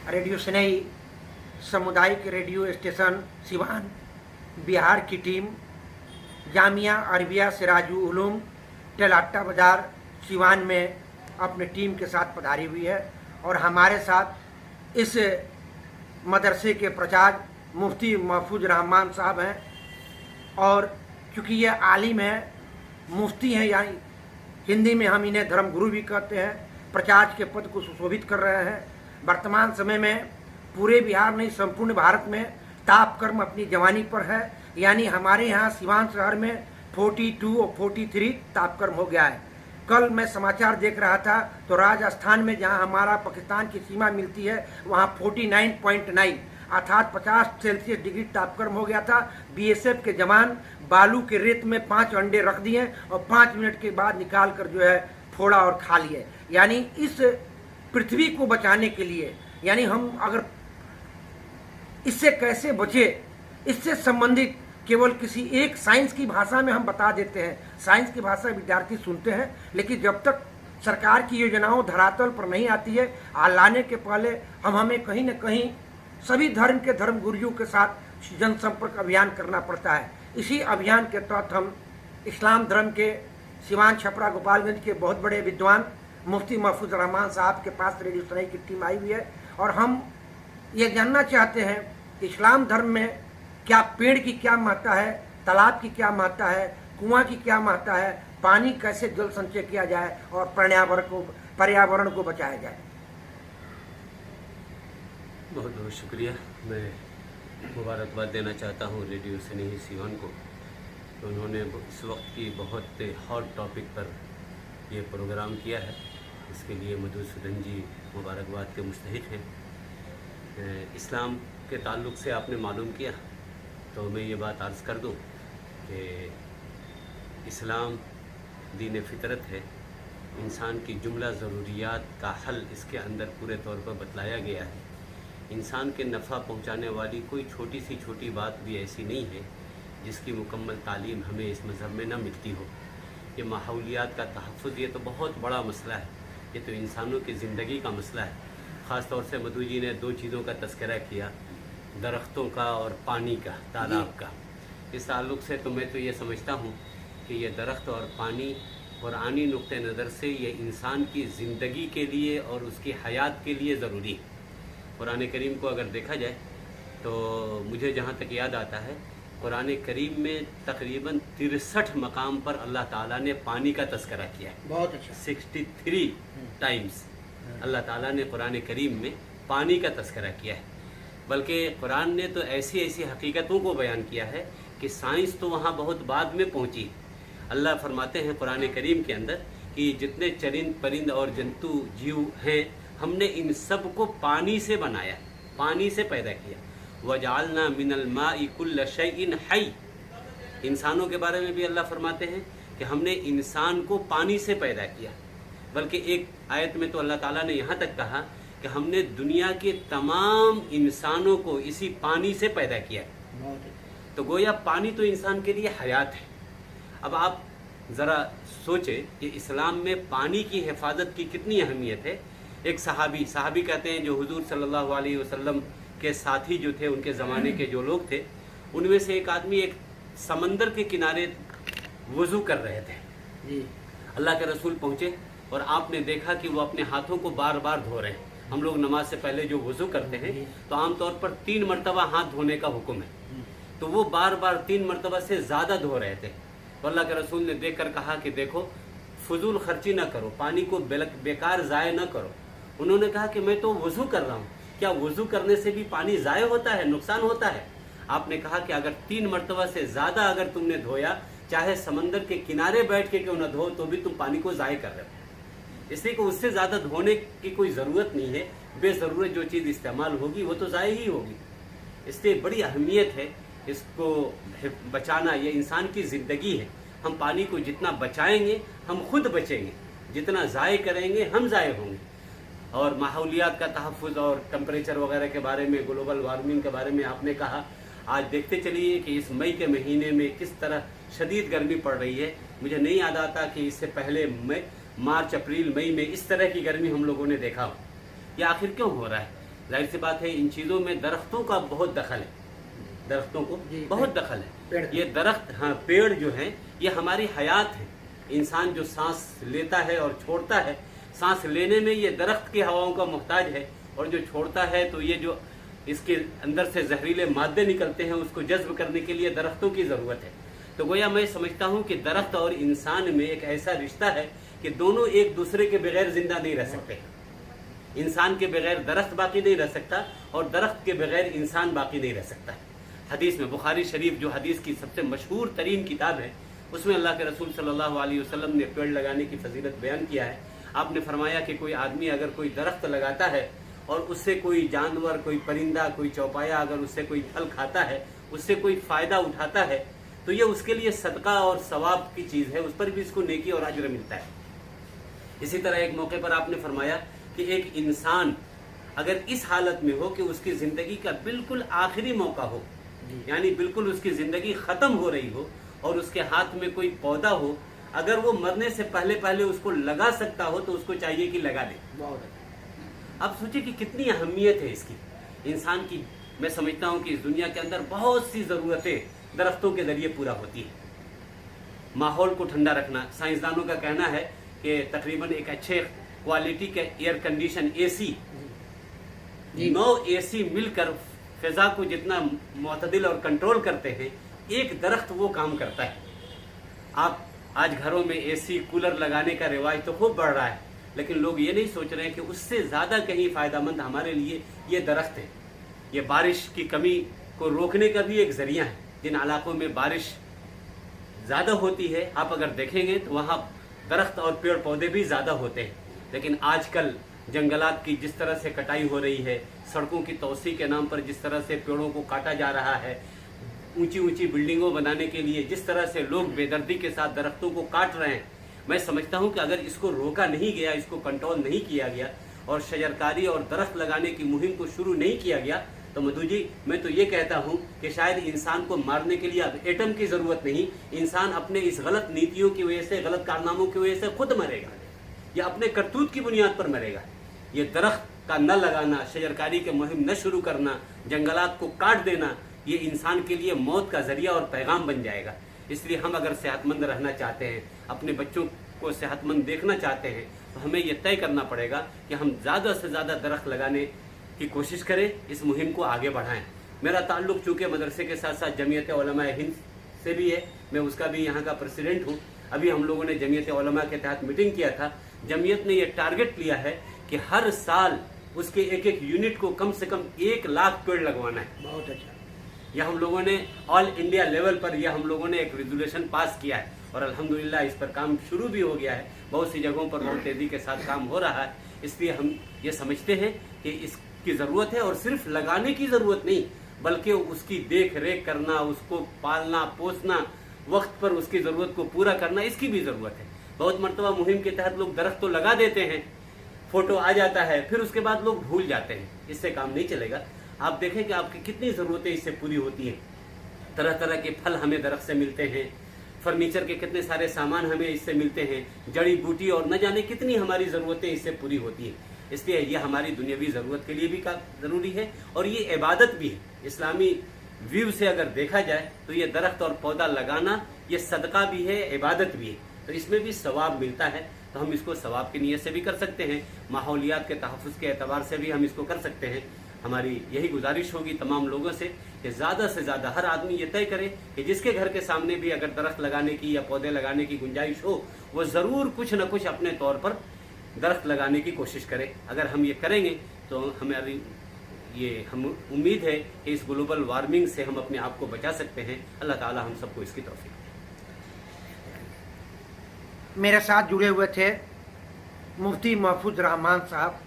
Radio स्नेही सामुदायिक radio station Siwan Bihar की team Jamia Arabia Sirajul Uloom टेलाट्टा बाज़ार सिवान में अपने टीम के साथ पधारी हुई है और हमारे साथ इस मदरसे के प्राचार्य मुफ्ती महफूज रहमान साहब हैं। और चूँकि ये आलिम हैं, मुफ्ती हैं, यानी हिंदी में हम इन्हें धर्मगुरु भी कहते हैं, प्राचार्य के पद को सुशोभित कर रहे हैं। वर्तमान समय में पूरे बिहार नहीं संपूर्ण भारत में तापक्रम अपनी जवानी पर है, यानी हमारे यहाँ सिवान शहर में 42 और 43 तापक्रम हो गया है। कल मैं समाचार देख रहा था तो राजस्थान में जहाँ हमारा पाकिस्तान की सीमा मिलती है वहाँ 49.9 अर्थात 50 सेल्सियस डिग्री तापक्रम हो गया था। बीएसएफ के जवान बालू के रेत में 5 अंडे रख दिए और 5 मिनट के बाद निकाल कर जो है फोड़ा और खा लिए। यानी इस पृथ्वी को बचाने के लिए, यानी हम अगर इससे कैसे बचे, इससे संबंधित केवल किसी एक साइंस की भाषा में हम बता देते हैं। साइंस की भाषा विद्यार्थी सुनते हैं, लेकिन जब तक सरकार की योजनाओं धरातल पर नहीं आती है, लाने के पहले हमें कहीं न कहीं सभी धर्म के धर्मगुरुओं के साथ जनसंपर्क अभियान करना पड़ता है। इसी अभियान के तहत हम इस्लाम धर्म के सिवान छपरा गोपालगंज के बहुत बड़े विद्वान मुफ्ती महफूज रहमान साहब के पास रेडियो स्नेही की टीम आई हुई है और हम ये जानना चाहते हैं कि इस्लाम धर्म में क्या पेड़ की क्या महत्ता है, तालाब की क्या महत्ता है, कुआं की क्या महत्ता है, पानी कैसे जल संचय किया जाए और पर्यावरण को बचाया जाए। बहुत बहुत शुक्रिया। मैं मुबारकबाद देना चाहता हूँ रेडियो स्नेही सिवान को। तो उन्होंने इस वक्त की बहुत हॉट टॉपिक पर ये प्रोग्राम किया है, इसके लिए मधुसूदन जी मुबारकबाद के मुस्तहिक हैं। इस्लाम के ताल्लुक़ से आपने मालूम किया तो मैं ये बात अर्ज़ कर दूँ कि इस्लाम दीन फितरत है। इंसान की जुमला ज़रूरियात का हल इसके अंदर पूरे तौर पर बतलाया गया है। इंसान के नफ़ा पहुँचाने वाली कोई छोटी सी छोटी बात भी ऐसी नहीं है जिसकी मुकम्मल तालीम हमें इस मज़हब में न मिलती हो। ये माहौलियात का तहफ़्फ़ुज़, ये तो बहुत बड़ा मसला है, ये तो इंसानों की ज़िंदगी का मसला है। ख़ास तौर से मधु जी ने 2 चीज़ों का तज़किरा किया, दरख्तों का और पानी का, तालाब का। इस ताल्लुक़ से तो मैं तो ये समझता हूँ कि ये दरख्त और पानी कुरानी नुक्ते नज़र से ये इंसान की ज़िंदगी के लिए और उसकी हयात के लिए ज़रूरी है। कुरान करीम को अगर देखा जाए तो मुझे जहाँ तक याद आता है, कुरान करीम में तकरीबन 63 मकाम पर अल्लाह ताला ने पानी का तज़किरा किया है। बहुत अच्छा। 63 टाइम्स अल्लाह ताला ने कुरान करीम में पानी का तज़किरा किया है। बल्कि कुरान ने तो ऐसी ऐसी हकीकतों को बयान किया है कि साइंस तो वहाँ बहुत बाद में पहुँची। अल्लाह फरमाते हैं कुरान करीम के अंदर कि जितने चरिंद परिंद और जंतु जीव हैं, हमने इन सब को पानी से बनाया, पानी से पैदा किया। वजालना मिनल माई कुल्ल शैइन हई। इंसानों के बारे में भी अल्लाह फरमाते हैं कि हमने इंसान को पानी से पैदा किया। बल्कि एक आयत में तो अल्लाह ताला ने यहाँ तक कहा कि हमने दुनिया के तमाम इंसानों को इसी पानी से पैदा किया। तो गोया पानी तो इंसान के लिए हयात है। अब आप ज़रा सोचें कि इस्लाम में पानी की हिफाजत की कितनी अहमियत है। एक सहाबी कहते हैं जो हुजूर सल्लल्लाहु अलैहि वसल्लम के साथी जो थे, उनके ज़माने के जो लोग थे, उनमें से एक आदमी एक समंदर के किनारे वज़ू कर रहे थे जी। अल्लाह के रसूल पहुँचे और आपने देखा कि वो अपने हाथों को बार बार धो रहे हैं। हम लोग नमाज से पहले जो वज़ू करते हैं तो आमतौर पर 3 मरतबा हाथ धोने का हुक्म है, तो वो बार बार 3 मरतबा से ज़्यादा धो रहे थे। तो अल्लाह के रसूल ने देख कर कहा कि देखो, फजूल खर्ची ना करो, पानी को बेकार ज़ाय ना करो। उन्होंने कहा कि मैं तो वज़ू कर रहा हूँ, क्या वज़ू करने से भी पानी ज़ाय होता है, नुकसान होता है? आपने कहा कि अगर 3 मरतबा से ज़्यादा अगर तुमने धोया, चाहे समंदर के किनारे बैठ के क्यों ना धो, तो भी तुम पानी को ज़ाय कर रहे हो। इसलिए कि उससे ज़्यादा धोने की कोई ज़रूरत नहीं है। बेज़रूरत जो चीज़ इस्तेमाल होगी वो तो ज़ाय ही होगी। इसलिए बड़ी अहमियत है इसको बचाना। ये इंसान की ज़िंदगी है। हम पानी को जितना बचाएंगे हम खुद बचेंगे, जितना ज़ाय करेंगे हम ज़ाय होंगे। और माहौलियात का तहफ़्फ़ुज़ और टेम्परेचर वगैरह के बारे में, ग्लोबल वार्मिंग के बारे में आपने कहा। आज देखते चलिए कि इस मई के महीने में किस तरह शदीद गर्मी पड़ रही है। मुझे नहीं याद आता कि इससे पहले मार्च अप्रैल मई में इस तरह की गर्मी हम लोगों ने देखा हो। ये आखिर क्यों हो रहा है? ظاہر سی بات ہے ان چیزوں میں درختوں کا بہت دخل ہے، درختوں کو جی، بہت دخل پیڑ ہے۔ یہ درخت، ہاں پیڑ جو ہیں یہ ہماری حیات ہے۔ انسان جو سانس لیتا ہے اور چھوڑتا ہے، سانس لینے میں یہ درخت کی ہواؤں کا محتاج ہے، اور جو چھوڑتا ہے تو یہ جو اس کے اندر سے زہریلے مادے نکلتے ہیں اس کو جذب کرنے کے لیے درختوں کی ضرورت ہے۔ تو گویا میں سمجھتا ہوں کہ درخت اور انسان میں ایک ایسا رشتہ ہے کہ دونوں ایک دوسرے کے بغیر زندہ نہیں رہ سکتے۔ انسان کے بغیر درخت باقی نہیں رہ سکتا، اور درخت کے بغیر انسان باقی نہیں رہ سکتا۔ حدیث میں بخاری شریف جو حدیث کی سب سے مشہور ترین کتاب ہے، اس میں اللہ کے رسول صلی اللہ علیہ وسلم نے پیڑ لگانے کی فضیلت بیان کیا ہے۔ آپ نے فرمایا کہ کوئی آدمی اگر کوئی درخت لگاتا ہے اور اس سے کوئی جانور، کوئی پرندہ، کوئی چوپایا اگر اس سے کوئی پھل کھاتا ہے، اس سے کوئی فائدہ اٹھاتا ہے، تو یہ اس کے لیے صدقہ اور ثواب کی چیز ہے، اس پر بھی اس کو نیکی اور اجر ملتا ہے۔ اسی طرح ایک موقع پر آپ نے فرمایا کہ ایک انسان اگر اس حالت میں ہو کہ اس کی زندگی کا بالکل آخری موقع ہو، یعنی بالکل اس کی زندگی ختم ہو رہی ہو، اور اس کے ہاتھ میں کوئی پودا ہو، اگر وہ مرنے سے پہلے اس کو لگا سکتا ہو تو اس کو چاہیے کہ لگا دے۔ اب سوچیں کہ کتنی اہمیت ہے اس کی انسان کی۔ میں سمجھتا ہوں کہ اس دنیا کے اندر بہت سی ضرورتیں درختوں کے ذریعے پورا ہوتی ہیں۔ ماحول کو ٹھنڈا رکھنا، سائنسدانوں کا کہنا ہے کہ تقریباً ایک اچھے کوالٹی کے ایئر کنڈیشن اے سی، 9 اے سی مل کر فضا کو جتنا معتدل اور کنٹرول کرتے ہیں، ایک درخت وہ کام کرتا ہے۔ آپ آج گھروں میں اے سی کولر لگانے کا رواج تو خوب بڑھ رہا ہے، لیکن لوگ یہ نہیں سوچ رہے ہیں کہ اس سے زیادہ کہیں فائدہ مند ہمارے لیے یہ درخت ہے۔ یہ بارش کی کمی کو روکنے کا بھی ایک ذریعہ ہے۔ جن علاقوں میں بارش زیادہ ہوتی ہے، آپ اگر دیکھیں گے تو وہاں درخت اور پیڑ پودے بھی زیادہ ہوتے ہیں، لیکن آج کل جنگلات کی جس طرح سے کٹائی ہو رہی ہے، سڑکوں کی توسیع کے نام پر جس طرح سے پیڑوں کو کاٹا جا رہا ہے، اونچی اونچی بلڈنگوں بنانے کے لیے جس طرح سے لوگ بے دردی کے ساتھ درختوں کو کاٹ رہے ہیں، میں سمجھتا ہوں کہ اگر اس کو روکا نہیں گیا، اس کو کنٹرول نہیں کیا گیا، اور شجرکاری اور درخت لگانے کی مہم کو شروع نہیں کیا گیا، تو مدھو جی میں تو یہ کہتا ہوں کہ شاید انسان کو مارنے کے لیے اب ایٹم کی ضرورت نہیں، انسان اپنے اس غلط نیتیوں کی وجہ سے، غلط کارناموں کی وجہ سے خود مرے گا، یا اپنے کرتوت کی بنیاد پر مرے گا۔ یہ درخت کا نہ لگانا، شجرکاری کے مہم نہ شروع کرنا، جنگلات کو کاٹ دینا، یہ انسان کے لیے موت کا ذریعہ اور پیغام بن جائے گا۔ اس لیے ہم اگر صحت مند رہنا چاہتے ہیں، اپنے بچوں کو صحت مند دیکھنا چاہتے ہیں، تو ہمیں یہ طے کرنا پڑے گا کہ ہم زیادہ سے زیادہ درخت لگانے کی کوشش کریں، اس مہم کو آگے بڑھائیں۔ میرا تعلق چونکہ مدرسے کے ساتھ ساتھ جمعیت علماء ہند سے بھی ہے، میں اس کا بھی یہاں کا پریزیڈنٹ ہوں۔ ابھی ہم لوگوں نے جمعیت علماء کے تحت میٹنگ کیا تھا، جمعیت نے یہ ٹارگٹ لیا ہے کہ ہر سال اس کے ایک یونٹ کو کم سے کم 1 لاکھ پیڑ لگوانا ہے۔ بہت اچھا۔ یہ ہم لوگوں نے آل انڈیا لیول پر یہ ہم لوگوں نے ایک ریزولوشن پاس کیا ہے، اور الحمدللہ اس پر کام شروع بھی ہو گیا ہے۔ بہت سی جگہوں پر بہت تیزی کے ساتھ کام ہو رہا ہے۔ اس لیے ہم یہ سمجھتے ہیں کہ اس کی ضرورت ہے، اور صرف لگانے کی ضرورت نہیں بلکہ اس کی دیکھ ریکھ کرنا، اس کو پالنا پوسنا، وقت پر اس کی ضرورت کو پورا کرنا، اس کی بھی ضرورت ہے۔ بہت مرتبہ مہم کے تحت لوگ درخت تو لگا دیتے ہیں، فوٹو آ جاتا ہے، پھر اس کے بعد لوگ بھول جاتے ہیں۔ اس سے کام نہیں چلے گا۔ آپ دیکھیں کہ آپ کی کتنی ضرورتیں اس سے پوری ہوتی ہیں۔ طرح طرح کے پھل ہمیں درخت سے ملتے ہیں، فرنیچر کے کتنے سارے سامان ہمیں اس سے ملتے ہیں، جڑی بوٹی اور نہ جانے کتنی ہماری ضرورتیں اس سے پوری ہوتی ہیں۔ اس لیے یہ ہماری دنیاوی ضرورت کے لیے بھی ضروری ہے، اور یہ عبادت بھی ہے۔ اسلامی ویو سے اگر دیکھا جائے تو یہ درخت اور پودا لگانا یہ صدقہ بھی ہے، عبادت بھی ہے، تو اس میں بھی ثواب ملتا ہے۔ تو ہم اس کو ثواب کی نیت سے بھی کر سکتے ہیں، ماحولیات کے تحفظ کے اعتبار سے بھی ہم اس کو کر سکتے ہیں۔ ہماری یہی گزارش ہوگی تمام لوگوں سے کہ زیادہ سے زیادہ ہر آدمی یہ طے کرے کہ جس کے گھر کے سامنے بھی اگر درخت لگانے کی یا پودے لگانے کی گنجائش ہو، وہ ضرور کچھ نہ کچھ اپنے طور پر درخت لگانے کی کوشش کرے۔ اگر ہم یہ کریں گے تو ہماری ہم امید ہے کہ اس گلوبل وارمنگ سے ہم اپنے آپ کو بچا سکتے ہیں۔ اللہ تعالی ہم سب کو اس کی توفیق دے۔ میرے ساتھ جڑے ہوئے تھے مفتی محفوظ رحمان صاحب۔